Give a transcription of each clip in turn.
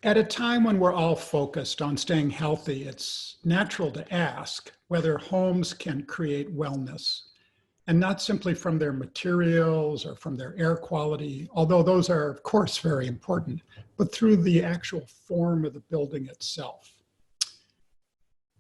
At a time when we're all focused on staying healthy, it's natural to ask whether homes can create wellness, and not simply from their materials or from their air quality, although those are, of course, very important, but through the actual form of the building itself.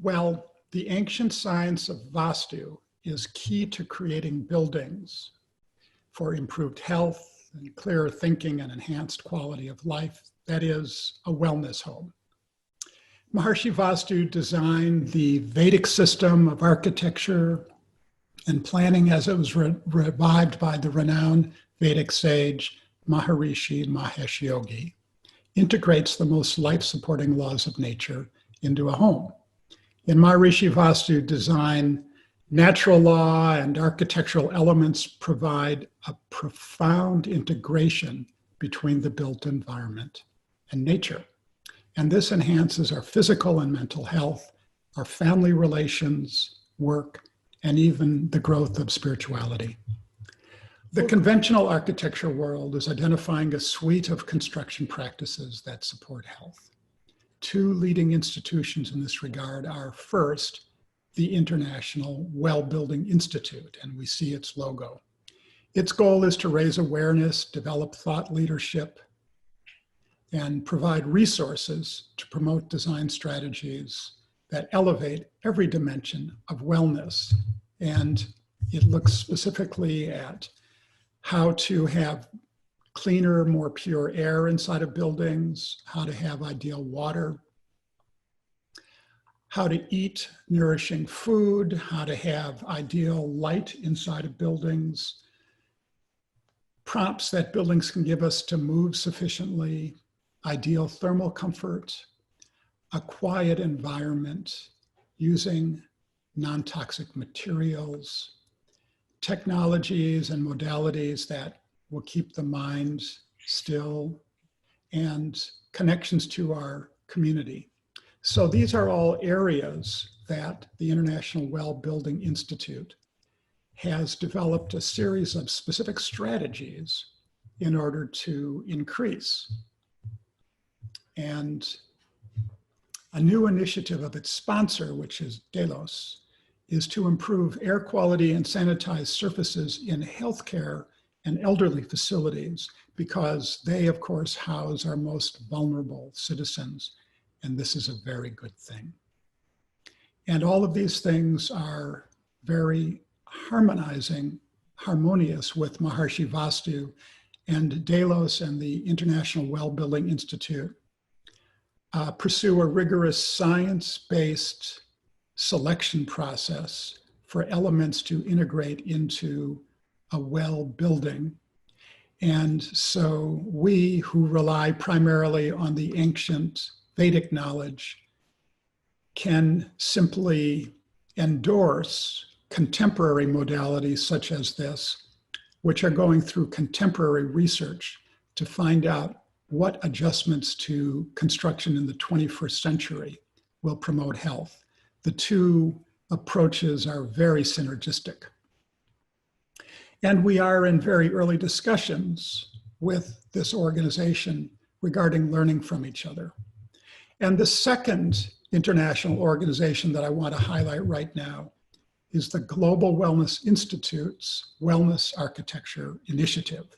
Well, the ancient science of Vastu is key to creating buildings for improved health and clearer thinking and enhanced quality of life. That is a wellness home. Maharishi Vastu designed the Vedic system of architecture and planning as it was revived by the renowned Vedic sage Maharishi Mahesh Yogi. Integrates the most life-supporting laws of nature into a home. In Maharishi Vastu design, natural law and architectural elements provide a profound integration between the built environment and nature. And this enhances our physical and mental health, our family relations, work, and even the growth of spirituality. The conventional architecture world is identifying a suite of construction practices that support health. Two leading institutions in this regard are, first, the International Well Building Institute, and we see its logo. Its goal is to raise awareness, develop thought leadership, and provide resources to promote design strategies that elevate every dimension of wellness. And it looks specifically at how to have cleaner, more pure air inside of buildings, how to have ideal water, how to eat nourishing food, how to have ideal light inside of buildings, prompts that buildings can give us to move sufficiently, ideal thermal comfort, a quiet environment using non-toxic materials, technologies and modalities that will keep the mind still, and connections to our community. So these are all areas that the International Well Building Institute has developed a series of specific strategies in order to increase. And a new initiative of its sponsor, which is Delos, is to improve air quality and sanitize surfaces in healthcare and elderly facilities, because they, of course, house our most vulnerable citizens, and this is a very good thing. And all of these things are very harmonious with Maharishi Vastu, and Delos and the International Well Building Institute pursue a rigorous science-based selection process for elements to integrate into a well building. And so we, who rely primarily on the ancient Vedic knowledge, can simply endorse contemporary modalities such as this, which are going through contemporary research to find out what adjustments to construction in the 21st century will promote health. The two approaches are very synergistic. And we are in very early discussions with this organization regarding learning from each other. And the second international organization that I want to highlight right now is the Global Wellness Institute's Wellness Architecture Initiative.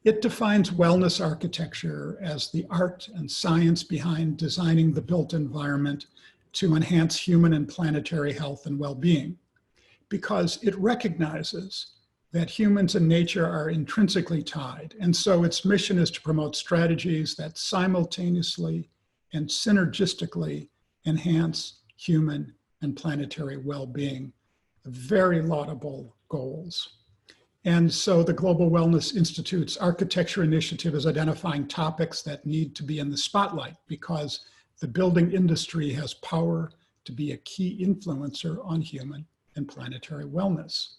It defines wellness architecture as the art and science behind designing the built environment to enhance human and planetary health and well-being, because it recognizes that humans and nature are intrinsically tied. And so its mission is to promote strategies that simultaneously and synergistically enhance human and planetary well-being. Very laudable goals. And so the Global Wellness Institute's architecture initiative is identifying topics that need to be in the spotlight, because the building industry has power to be a key influencer on human and planetary wellness.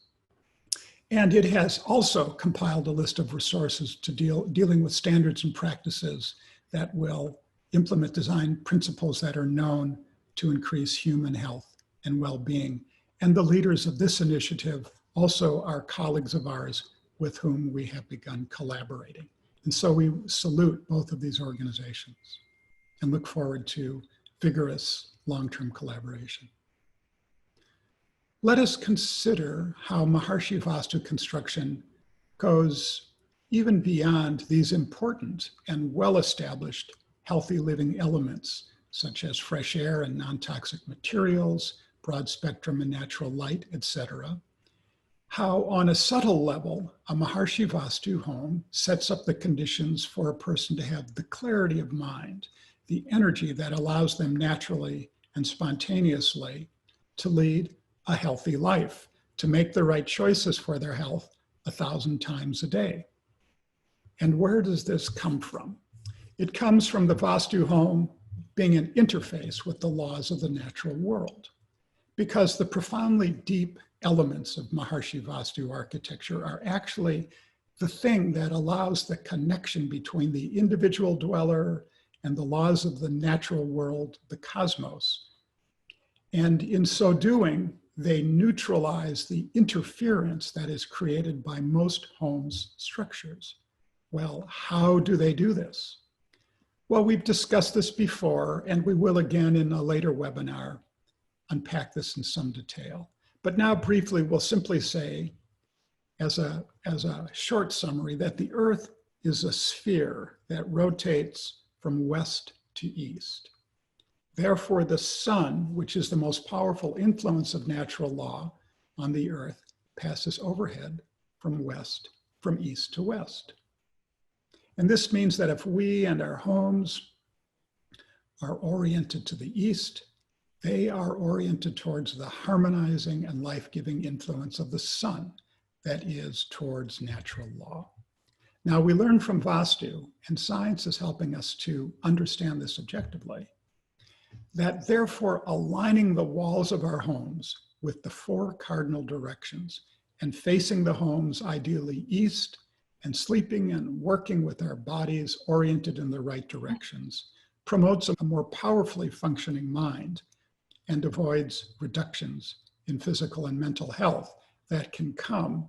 And it has also compiled a list of resources to dealing with standards and practices that will implement design principles that are known to increase human health and well-being. And the leaders of this initiative also are colleagues of ours with whom we have begun collaborating. And so we salute both of these organizations. and look forward to vigorous long-term collaboration. Let us consider how Maharishi Vastu construction goes even beyond these important and well-established healthy living elements, such as fresh air and non-toxic materials, broad spectrum and natural light, etc. How on a subtle level, a Maharishi Vastu home sets up the conditions for a person to have the clarity of mind, the energy that allows them naturally and spontaneously to lead a healthy life, to make the right choices for their health 1,000 times a day. And where does this come from? It comes from the Vastu home being an interface with the laws of the natural world, because the profoundly deep elements of Maharishi Vastu architecture are actually the thing that allows the connection between the individual dweller and the laws of the natural world, the cosmos. And in so doing, they neutralize the interference that is created by most homes' structures. Well, how do they do this? Well, we've discussed this before, and we will again in a later webinar unpack this in some detail. But now briefly, we'll simply say, as a short summary, that the Earth is a sphere that rotates from west to east. Therefore, the sun, which is the most powerful influence of natural law on the Earth, passes overhead from east to west. And this means that if we and our homes are oriented to the east, they are oriented towards the harmonizing and life-giving influence of the sun, that is, towards natural law. Now, we learn from Vastu, and science is helping us to understand this objectively, that therefore aligning the walls of our homes with the 4 cardinal directions and facing the homes ideally east and sleeping and working with our bodies oriented in the right directions promotes a more powerfully functioning mind and avoids reductions in physical and mental health that can come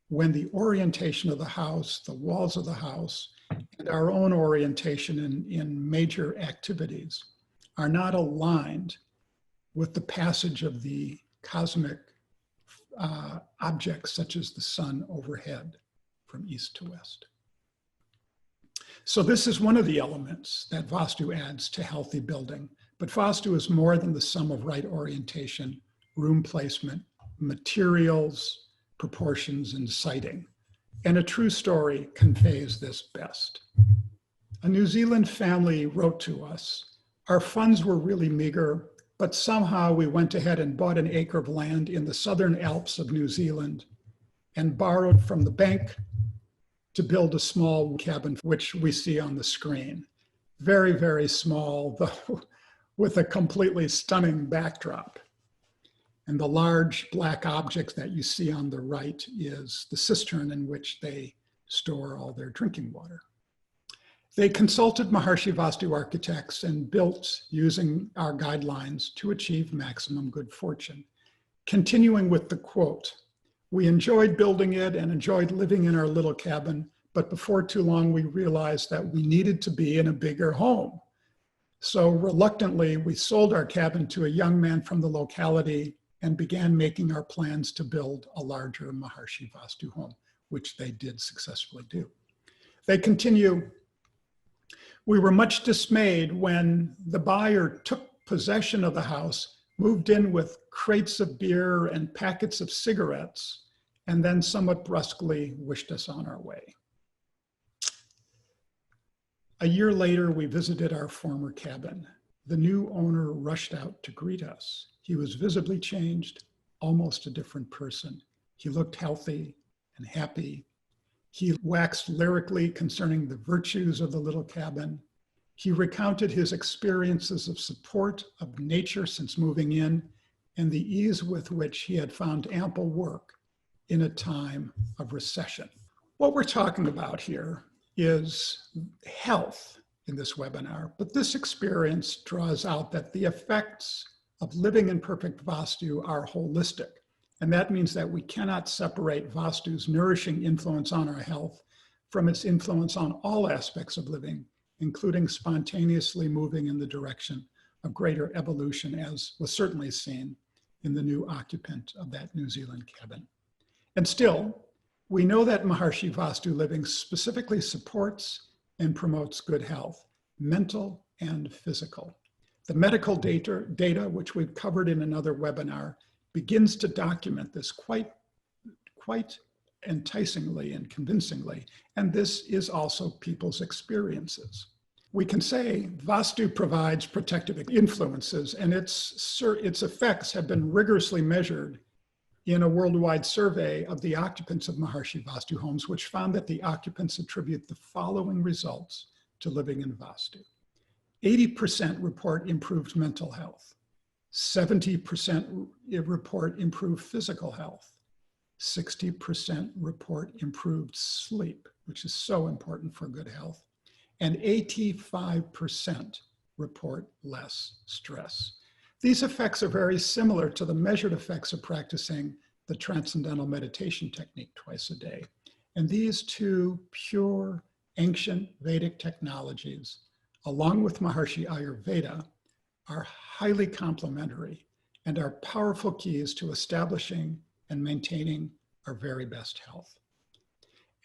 when the orientation of the house, the walls of the house, and our own orientation in major activities are not aligned with the passage of the cosmic objects such as the sun overhead from east to west. So this is one of the elements that Vastu adds to healthy building. But Vastu is more than the sum of right orientation, room placement, materials, proportions, and siting. And a true story conveys this best. A New Zealand family wrote to us, "Our funds were really meager, but somehow we went ahead and bought an acre of land in the southern Alps of New Zealand and borrowed from the bank to build a small cabin, which we see on the screen. Very, very small, though, with a completely stunning backdrop. And the large black object that you see on the right is the cistern in which they store all their drinking water." They consulted Maharishi Vastu architects and built using our guidelines to achieve maximum good fortune. Continuing with the quote, "We enjoyed building it and enjoyed living in our little cabin, but before too long we realized that we needed to be in a bigger home. So reluctantly, we sold our cabin to a young man from the locality and began making our plans to build a larger Maharishi Vastu home," which they did successfully do. They continue, "We were much dismayed when the buyer took possession of the house, moved in with crates of beer and packets of cigarettes, and then somewhat brusquely wished us on our way. A year later, we visited our former cabin. The new owner rushed out to greet us. He was visibly changed, almost a different person. He looked healthy and happy. He waxed lyrically concerning the virtues of the little cabin. He recounted his experiences of support of nature since moving in and the ease with which he had found ample work in a time of recession." What we're talking about here is health in this webinar, but this experience draws out that the effects of living in perfect Vastu are holistic. And that means that we cannot separate Vastu's nourishing influence on our health from its influence on all aspects of living, including spontaneously moving in the direction of greater evolution, as was certainly seen in the new occupant of that New Zealand cabin. And still, we know that Maharishi Vastu living specifically supports and promotes good health, mental and physical. The medical data, which we've covered in another webinar, begins to document this quite enticingly and convincingly, and this is also people's experiences. We can say Vastu provides protective influences, and its effects have been rigorously measured in a worldwide survey of the occupants of Maharishi Vastu homes, which found that the occupants attribute the following results to living in Vastu. 80% report improved mental health, 70% report improved physical health, 60% report improved sleep, which is so important for good health, and 85% report less stress. These effects are very similar to the measured effects of practicing the transcendental meditation technique twice a day. And these two pure ancient Vedic technologies, along with Maharishi Ayurveda, are highly complementary and are powerful keys to establishing and maintaining our very best health.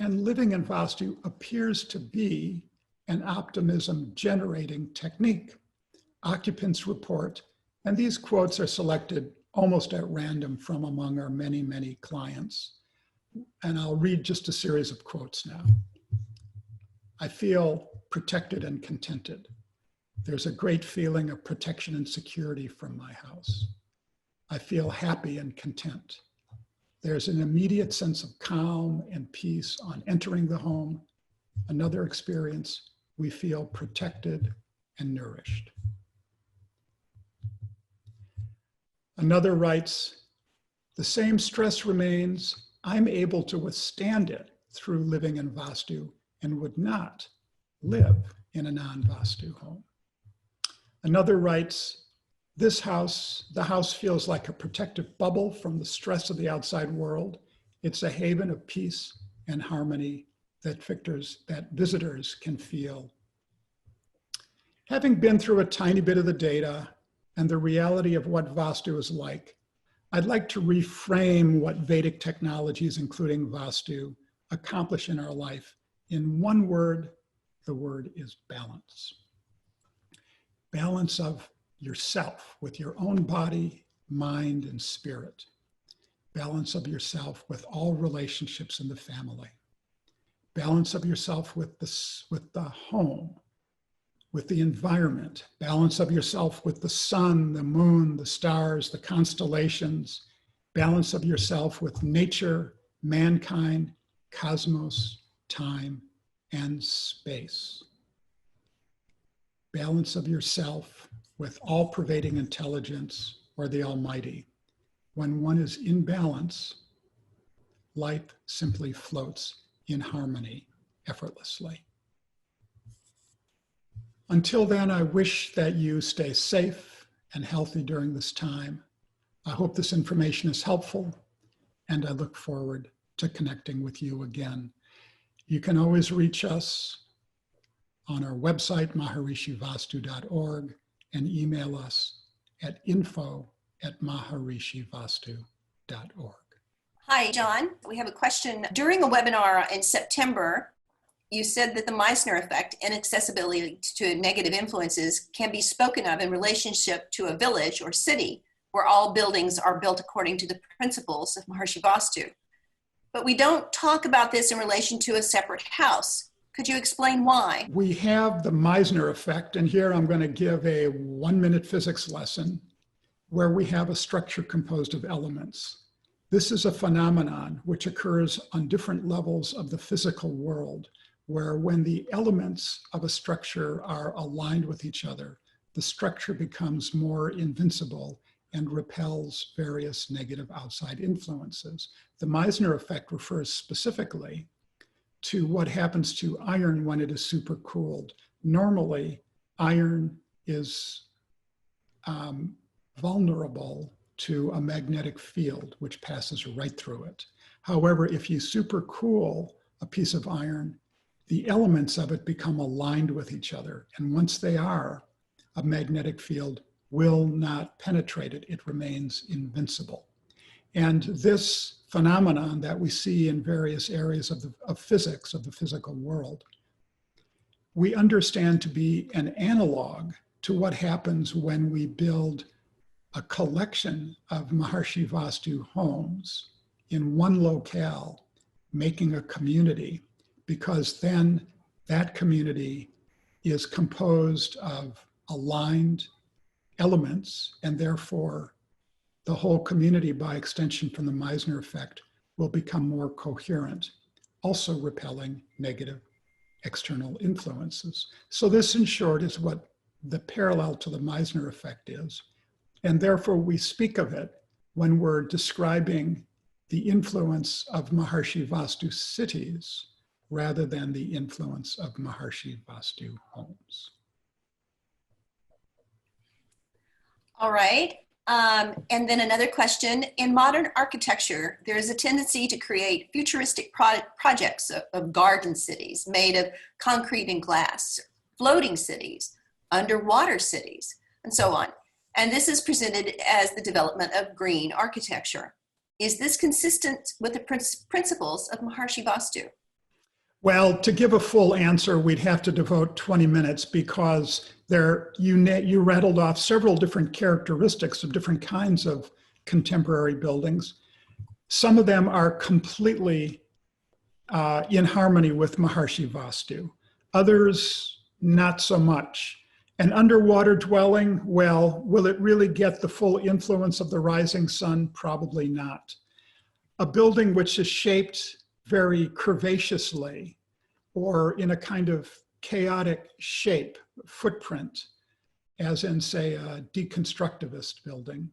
And living in Vastu appears to be an optimism generating technique. Occupants report, and these quotes are selected almost at random from among our many, many clients. And I'll read just a series of quotes now. I feel protected and contented. There's a great feeling of protection and security from my house. I feel happy and content. There's an immediate sense of calm and peace on entering the home. Another experience, we feel protected and nourished. Another writes, the same stress remains. I'm able to withstand it through living in Vastu and would not live in a non-Vastu home. Another writes, the house feels like a protective bubble from the stress of the outside world. It's a haven of peace and harmony that visitors can feel. Having been through a tiny bit of the data and the reality of what Vastu is like, I'd like to reframe what Vedic technologies, including Vastu, accomplish in our life in one word. The word is balance. Balance of yourself with your own body, mind, and spirit. Balance of yourself with all relationships in the family. Balance of yourself with the home, with the environment. Balance of yourself with the sun, the moon, the stars, the constellations. Balance of yourself with nature, mankind, cosmos, time, and space. Balance of yourself with all-pervading intelligence or the Almighty. When one is in balance, life simply floats in harmony effortlessly. Until then, I wish that you stay safe and healthy during this time. I hope this information is helpful, and I look forward to connecting with you again. You can always reach us on our website, maharishivastu.org, and email us at info@maharishivastu.org. Hi, Jon. We have a question. During a webinar in September, you said that the Meissner effect, inaccessibility to negative influences, can be spoken of in relationship to a village or city where all buildings are built according to the principles of Maharishi Vastu. But we don't talk about this in relation to a separate house. Could you explain why? We have the Meissner effect, and here I'm going to give a 1-minute physics lesson where we have a structure composed of elements. This is a phenomenon which occurs on different levels of the physical world, where when the elements of a structure are aligned with each other, the structure becomes more invincible and repels various negative outside influences. The Meissner effect refers specifically to what happens to iron when it is supercooled. Normally, iron is vulnerable to a magnetic field which passes right through it. However, if you supercool a piece of iron, the elements of it become aligned with each other. And once they are, a magnetic field will not penetrate it. It remains invincible. And this phenomenon that we see in various areas of physics, of the physical world, we understand to be an analog to what happens when we build a collection of Maharishi Vastu homes in one locale, making a community, because then that community is composed of aligned elements, and therefore the whole community, by extension from the Meissner effect, will become more coherent, also repelling negative external influences. So this, in short, is what the parallel to the Meissner effect is. And therefore we speak of it when we're describing the influence of Maharishi Vastu cities rather than the influence of Maharishi Vastu homes. All right. And then another question. In modern architecture, there is a tendency to create futuristic projects of garden cities made of concrete and glass, floating cities, underwater cities, and so on. And this is presented as the development of green architecture. Is this consistent with the principles of Maharishi Vastu? Well, to give a full answer, we'd have to devote 20 minutes because you rattled off several different characteristics of different kinds of contemporary buildings. Some of them are completely in harmony with Maharishi Vastu. Others, not so much. An underwater dwelling, well, will it really get the full influence of the rising sun? Probably not. A building which is shaped very curvaceously or in a kind of chaotic shape, footprint, as in, say, a deconstructivist building,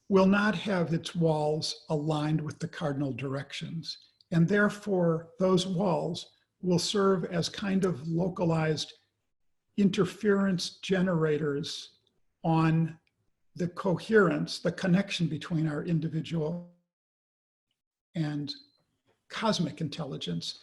will not have its walls aligned with the cardinal directions. And therefore, those walls will serve as kind of localized interference generators on the coherence, the connection between our individual and cosmic intelligence.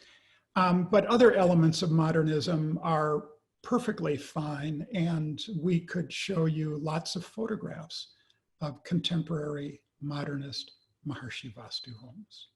But other elements of modernism are perfectly fine, and we could show you lots of photographs of contemporary modernist Maharishi Vastu homes.